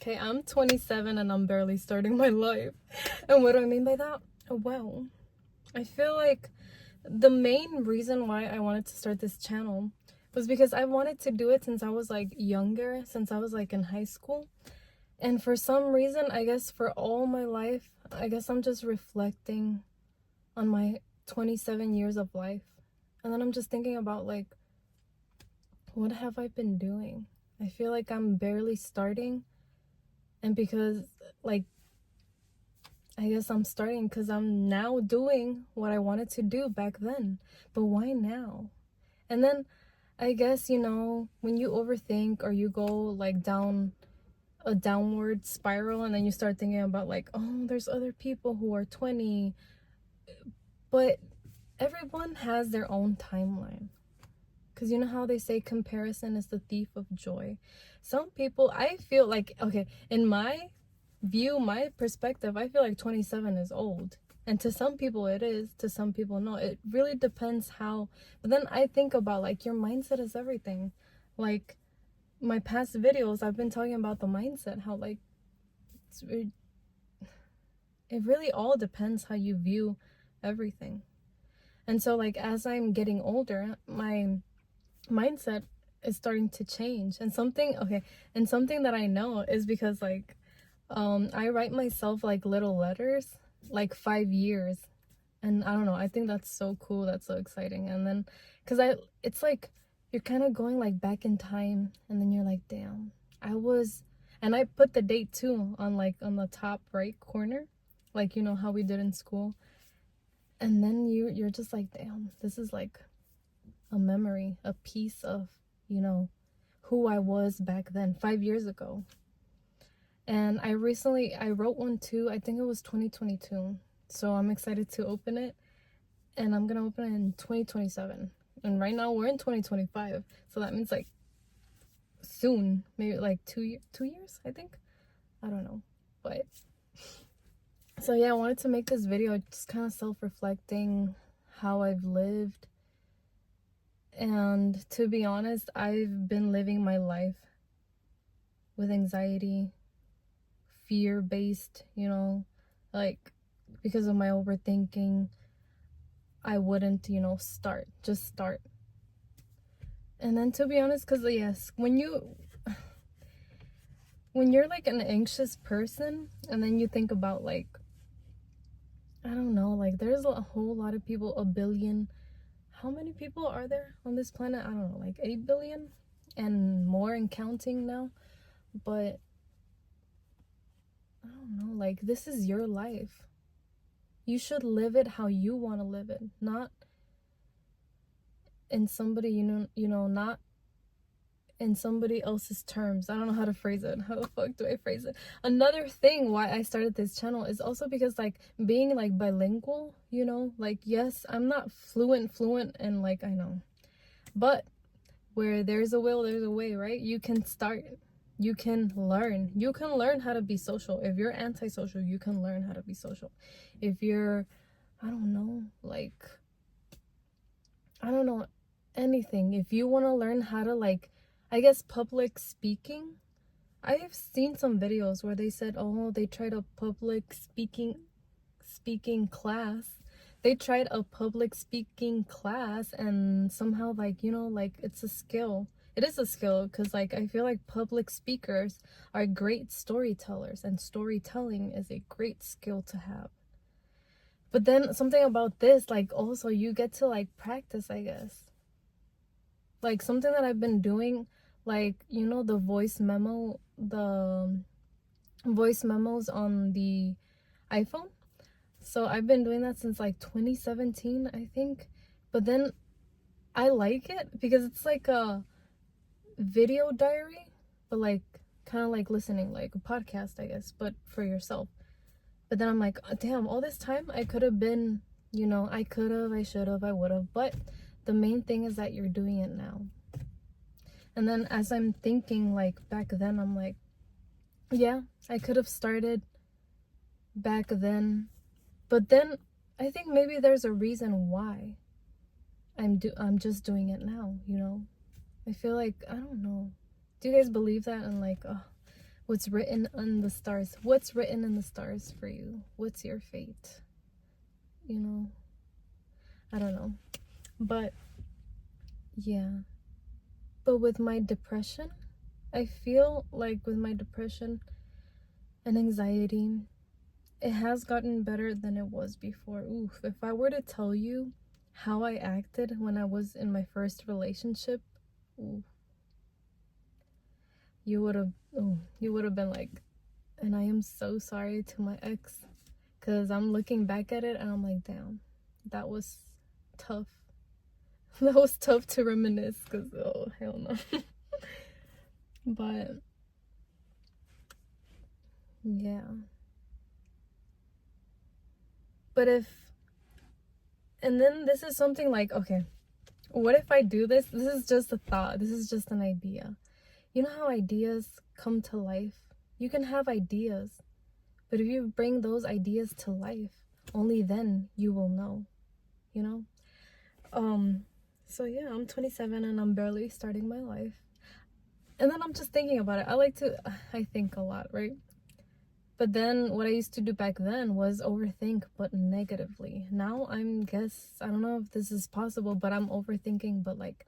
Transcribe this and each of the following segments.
Okay, I'm 27 and I'm barely starting my life. And what do I mean by that? Well, I feel like the main reason why I wanted to start this channel was because I wanted to do it since I was like younger, since I was like in high school. And for some reason, I guess for all my life, I guess I'm just reflecting on my 27 years of life. And then I'm just thinking about like, what have I been doing? I feel like I'm barely starting. And because like, I guess I'm starting because I'm now doing what I wanted to do back then. But why now? And then I guess, when you overthink or you go like down a downward spiral and then you start thinking about like, oh, there's other people who are 20. But everyone has their own timeline. Because you know how they say comparison is the thief of joy? Some people, I feel like, okay, in my view, my perspective, I feel like 27 is old. And to some people it is, to some people no. It really depends how. But then I think about like your mindset is everything. Like my past videos, I've been talking about the mindset, how like it really all depends how you view everything. And so like as I'm getting older, my mindset is starting to change. And something that I know is because like I write myself like little letters like 5 years, and I don't know, I think that's so cool, that's so exciting. And then it's like you're kind of going like back in time, and then you're like, damn, and I put the date too on the top right corner, like how we did in school. And then you're just like, damn, this is like a memory, a piece of who I was back then 5 years ago. And I wrote one too. I think it was 2022. So I'm excited to open it. And I'm going to open it in 2027. And right now we're in 2025. So that means like soon, maybe like 2 years, I think. I don't know. But so yeah, I wanted to make this video just kind of self-reflecting how I've lived. And to be honest, I've been living my life with anxiety, fear-based, like because of my overthinking, I wouldn't, just start. And then to be honest, because yes, when you're like an anxious person and then you think about like, I don't know, like there's a whole lot of people, a billion, how many people are there on this planet? I don't know, like 8 billion and more and counting now. But I don't know, like this is your life. You should live it how you want to live it, not in somebody, not in somebody else's terms. I don't know how to phrase it. How the fuck do I phrase it? Another thing why I started this channel is also because like being like bilingual, like yes, I'm not fluent and like I know, but where there's a will, there's a way, right? You can start, you can learn how to be social. If you're antisocial, you can learn how to be social. If you're, I don't know, like, I don't know, anything. If you want to learn how to like, I guess public speaking. I've seen some videos where they said, oh, they tried a public speaking class. They tried a public speaking class and somehow like, like it's a skill. It is a skill because like I feel like public speakers are great storytellers and storytelling is a great skill to have. But then something about this, like also you get to like practice, I guess. Like something that I've been doing, like, the voice memos on the iPhone. So I've been doing that since like 2017, I think. But then I like it because it's like a video diary, but like kind of like listening, like a podcast, I guess, but for yourself. But then I'm like, oh, damn, all this time I could have been, I could have, I should have, I would have. But the main thing is that you're doing it now. And then as I'm thinking like back then, I'm like, yeah, I could have started back then. But then I think maybe there's a reason why I'm just doing it now, I feel like, I don't know. Do you guys believe that? And like, what's written in the stars. What's written in the stars for you? What's your fate? You know, I don't know. But yeah. But with my depression, I feel like with my depression and anxiety, it has gotten better than it was before. Oof, if I were to tell you how I acted when I was in my first relationship, oof, you would have been like, and I am so sorry to my ex, because I'm looking back at it and I'm like, damn, that was tough. That was tough to reminisce, because oh hell no. But yeah. But and then this is something like, okay, what if I do this? This is just a thought. This is just an idea. You know how ideas come to life? You can have ideas, but if you bring those ideas to life, only then you will know, you know? So yeah, I'm 27 and I'm barely starting my life. And then I'm just thinking about it. I think a lot, right? But then what I used to do back then was overthink, but negatively. Now I don't know if this is possible, but I'm overthinking, but like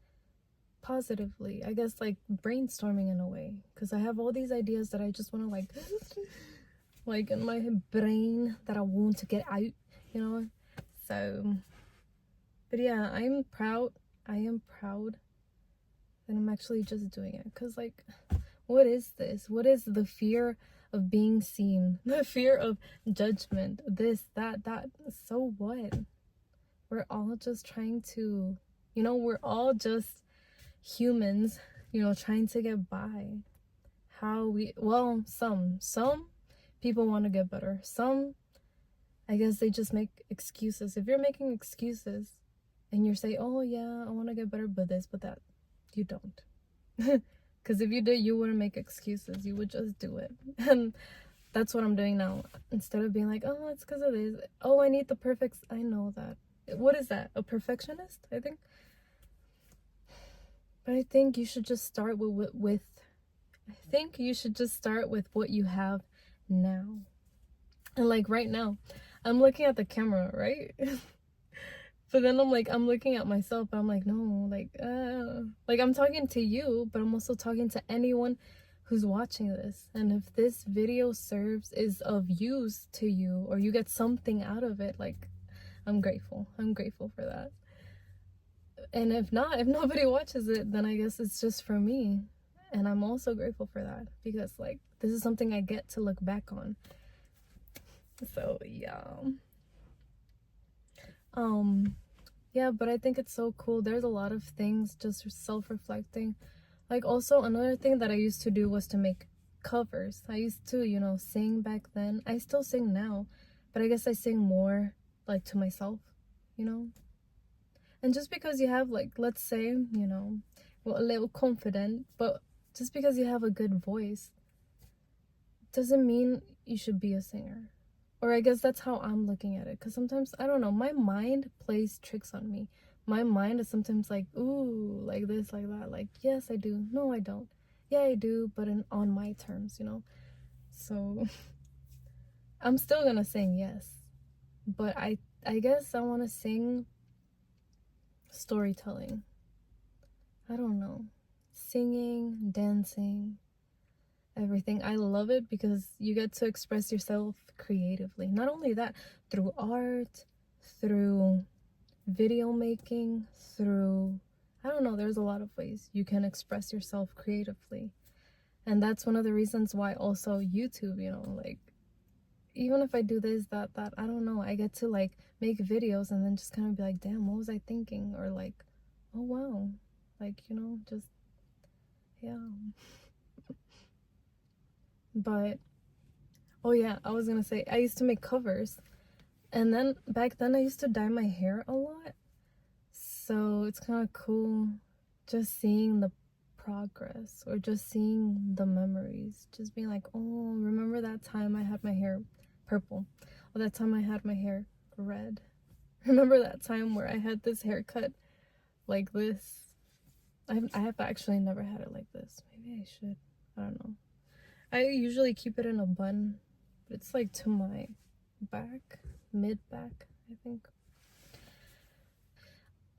positively. I guess like brainstorming in a way. Because I have all these ideas that I just want to like in my brain that I want to get out, you know? So, but yeah, I am proud that I'm actually just doing it. Because like, what is this? What is the fear of being seen? The fear of judgment, this, that. So what? We're all just trying to, we're all just humans, trying to get by. Some people want to get better. Some, I guess they just make excuses. If you're making excuses and you're saying, oh yeah, I want to get better, but this, but that, you don't. Because if you did, you wouldn't make excuses. You would just do it. And that's what I'm doing now. Instead of being like, oh, it's because of this. Oh, I need the perfect. I know that. What is that? A perfectionist, I think. But I think you should just start with what you have now. And like right now, I'm looking at the camera, right? But then I'm looking at myself, but I'm like, no, like I'm talking to you, but I'm also talking to anyone who's watching this. And if this video is of use to you, or you get something out of it, like, I'm grateful for that. And if nobody watches it, then I guess it's just for me. And I'm also grateful for that, because like, this is something I get to look back on. So yeah. Yeah, but I think it's so cool. There's a lot of things, just self-reflecting. Like, also another thing that I used to do was to make covers. I used to, sing back then. I still sing now, but I guess I sing more like to myself, you know? And just because you have, like, let's say, well, a little confident, but just because you have a good voice doesn't mean you should be a singer. Or I guess that's how I'm looking at it. Because sometimes, I don't know, my mind plays tricks on me. My mind is sometimes like, ooh, like this, like that. Like, yes, I do. No, I don't. Yeah, I do, but on my terms, So, I'm still gonna sing, yes. But I guess I want to sing storytelling. I don't know. Singing, dancing, everything. I love it because you get to express yourself creatively. Not only that, through art, through video making, through, I don't know, there's a lot of ways you can express yourself creatively. And that's one of the reasons why also YouTube, like, even if I do this, that, I don't know, I get to like make videos and then just kind of be like, damn, what was I thinking? Or like, oh wow, like, just, yeah. But oh yeah, I was gonna say, I used to make covers, and then back then I used to dye my hair a lot, so it's kind of cool just seeing the progress, or just seeing the memories, just being like, oh, remember that time I had my hair purple, or that time I had my hair red, remember that time where I had this haircut like this. I have actually never had it like this. Maybe I should, I don't know. I usually keep it in a bun, but it's like to my back, mid back, I think.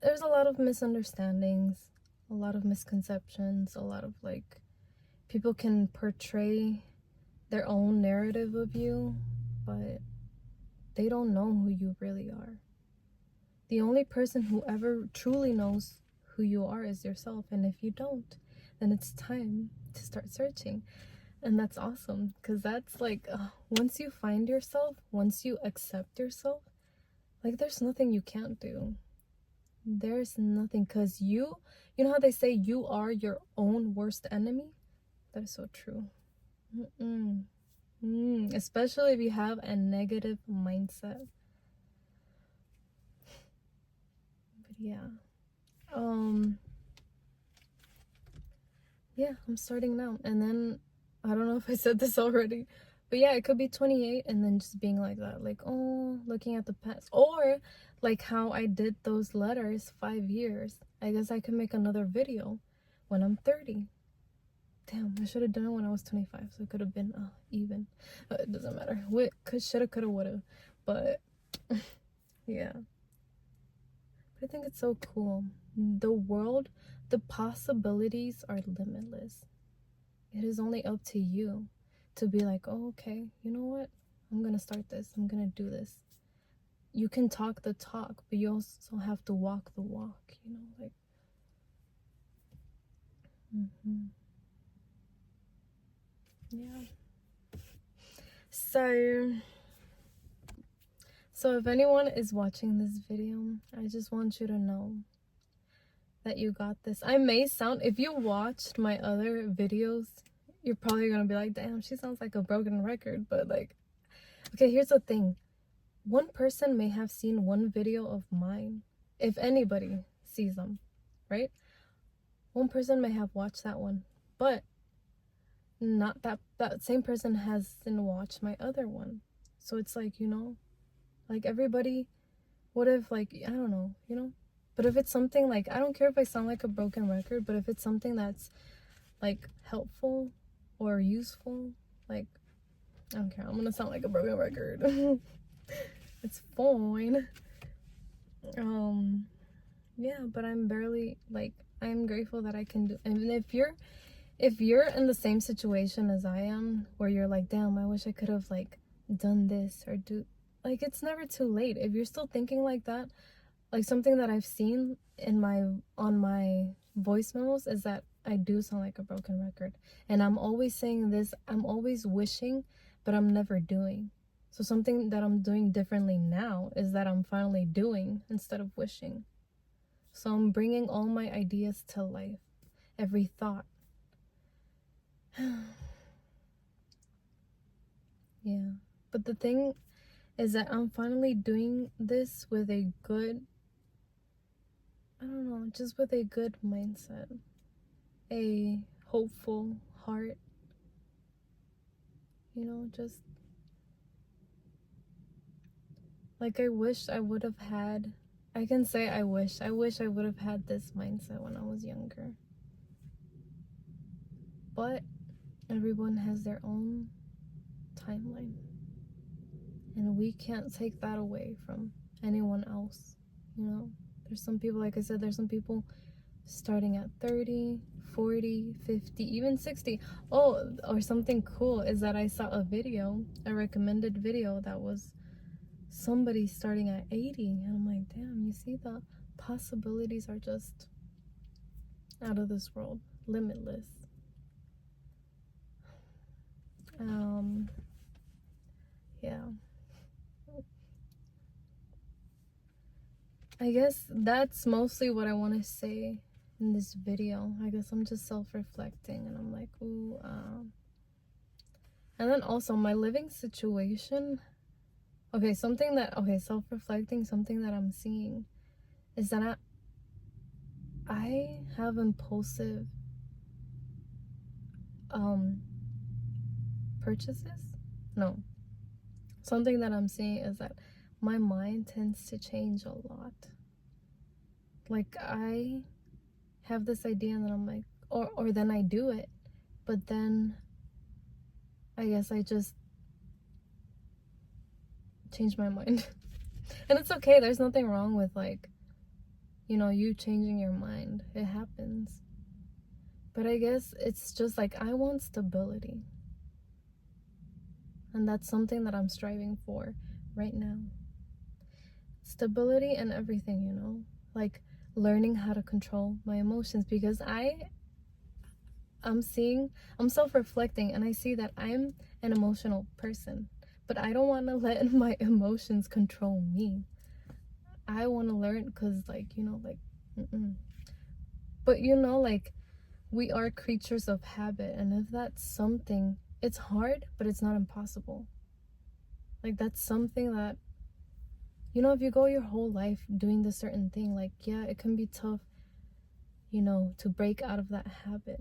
There's a lot of misunderstandings, a lot of misconceptions, a lot of like people can portray their own narrative of you, but they don't know who you really are. The only person who ever truly knows who you are is yourself. And if you don't, then it's time to start searching. And that's awesome, because that's like, once you find yourself, once you accept yourself, like there's nothing you can't do. There's nothing, because you know how they say you are your own worst enemy? That is so true. Especially if you have a negative mindset. But yeah. Yeah, I'm starting now. And then, I don't know if I said this already, but yeah, it could be 28 and then just being like that, like, oh, looking at the past. Or like how I did those letters 5 years. I guess I could make another video when I'm 30. Damn, I should have done it when I was 25, so it could have been even. It doesn't matter. Shoulda, coulda, woulda. But yeah. But I think it's so cool. The world, the possibilities are limitless. It is only up to you to be like, oh, okay, you know what? I'm gonna start this. I'm gonna do this. You can talk the talk, but you also have to walk the walk, you know, like. Yeah. So if anyone is watching this video, I just want you to know that you got this. I may sound, if you watched my other videos, you're probably gonna be like, damn, she sounds like a broken record. But like, okay, here's the thing. One person may have seen one video of mine, if anybody sees them, right? One person may have watched that one, but not that same person hasn't watched my other one. So it's like, you know, like everybody, what if, like, I don't know, you know? But if it's something like, I don't care if I sound like a broken record, but if it's something that's like helpful or useful, like, I don't care, I'm gonna sound like a broken record. It's fine. Yeah, but I'm barely, like, I'm grateful that I can do. And if you're in the same situation as I am, where you're like, damn, I wish I could have like done this or do, like, it's never too late. If you're still thinking like that, like, something that I've seen on my voice memos is that I do sound like a broken record. And I'm always saying this, I'm always wishing, but I'm never doing. So something that I'm doing differently now is that I'm finally doing instead of wishing. So I'm bringing all my ideas to life, every thought. Yeah. But the thing is that I'm finally doing this with a good, I don't know, just with a good mindset, a hopeful heart, you know, just like, I wish I would have had, I can say I wish I would have had this mindset when I was younger. But everyone has their own timeline, and we can't take that away from anyone else, you know. There's some people, like I said, there's some people starting at 30, 40, 50, even 60. Oh, or something cool is that I saw a video, a recommended video, that was somebody starting at 80, and I'm like, damn, you see, the possibilities are just out of this world, limitless. Yeah, I guess that's mostly what I want to say in this video. I guess I'm just self-reflecting, and I'm like, ooh, and then also my living situation. Okay, self-reflecting, something that I'm seeing is that I have impulsive purchases. No, something that I'm seeing is that my mind tends to change a lot. Like, I have this idea and then I'm like, or then I do it, but then I guess I just changed my mind. And it's okay, there's nothing wrong with, like, you know, you changing your mind. It happens. But I guess it's just like, I want stability. And that's something that I'm striving for right now. Stability and everything, you know? Like, learning how to control my emotions, because I'm self-reflecting, and I see that I'm an emotional person, but I don't want to let my emotions control me. I want to learn, because, like, you know, like, but you know, like, we are creatures of habit, and if that's something, it's hard, but it's not impossible. Like, that's something that, you know, if you go your whole life doing this certain thing, like, yeah, it can be tough, you know, to break out of that habit.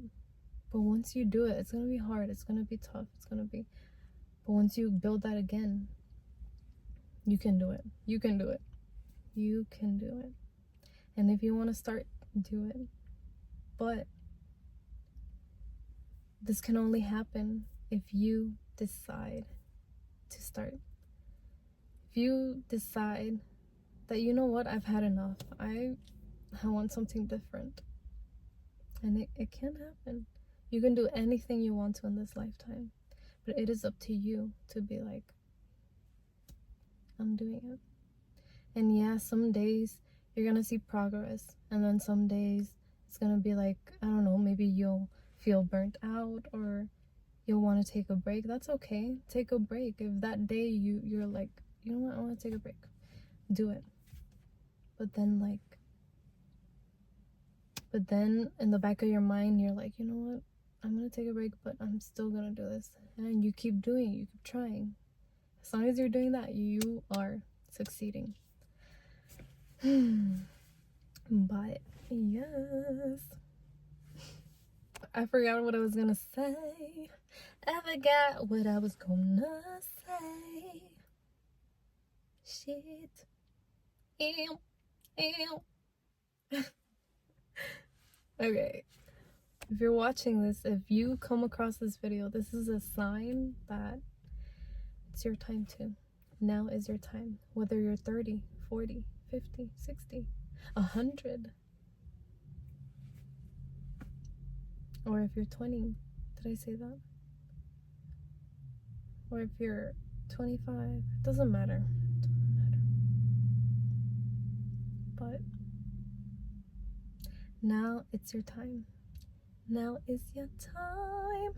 But once you do it, it's gonna be hard, it's gonna be tough, but once you build that again, you can do it. You can do it. You can do it. And if you want to start, do it. But this can only happen if you decide to start. If you decide that, you know what, I've had enough. I want something different. And it can happen. You can do anything you want to in this lifetime. But it is up to you to be like, I'm doing it. And yeah, some days you're gonna see progress, and then some days it's gonna be like, I don't know, maybe you'll feel burnt out, or you'll want to take a break. That's okay. Take a break. If that day you're like, you know what, I want to take a break, do it. But then in the back of your mind, you're like, you know what, I'm gonna take a break, but I'm still gonna do this. And you keep doing it, you keep trying. As long as you're doing that, you are succeeding. But yes, I forgot what I was gonna say. I forgot what I was gonna say. Shit. Ew. Okay, if you're watching this, if you come across this video, this is a sign that it's your time too. Now is your time. Whether you're 30, 40, 50, 60, 100, or if you're 20, did I say that? Or if you're 25, it doesn't matter. But now it's your time. Now is your time.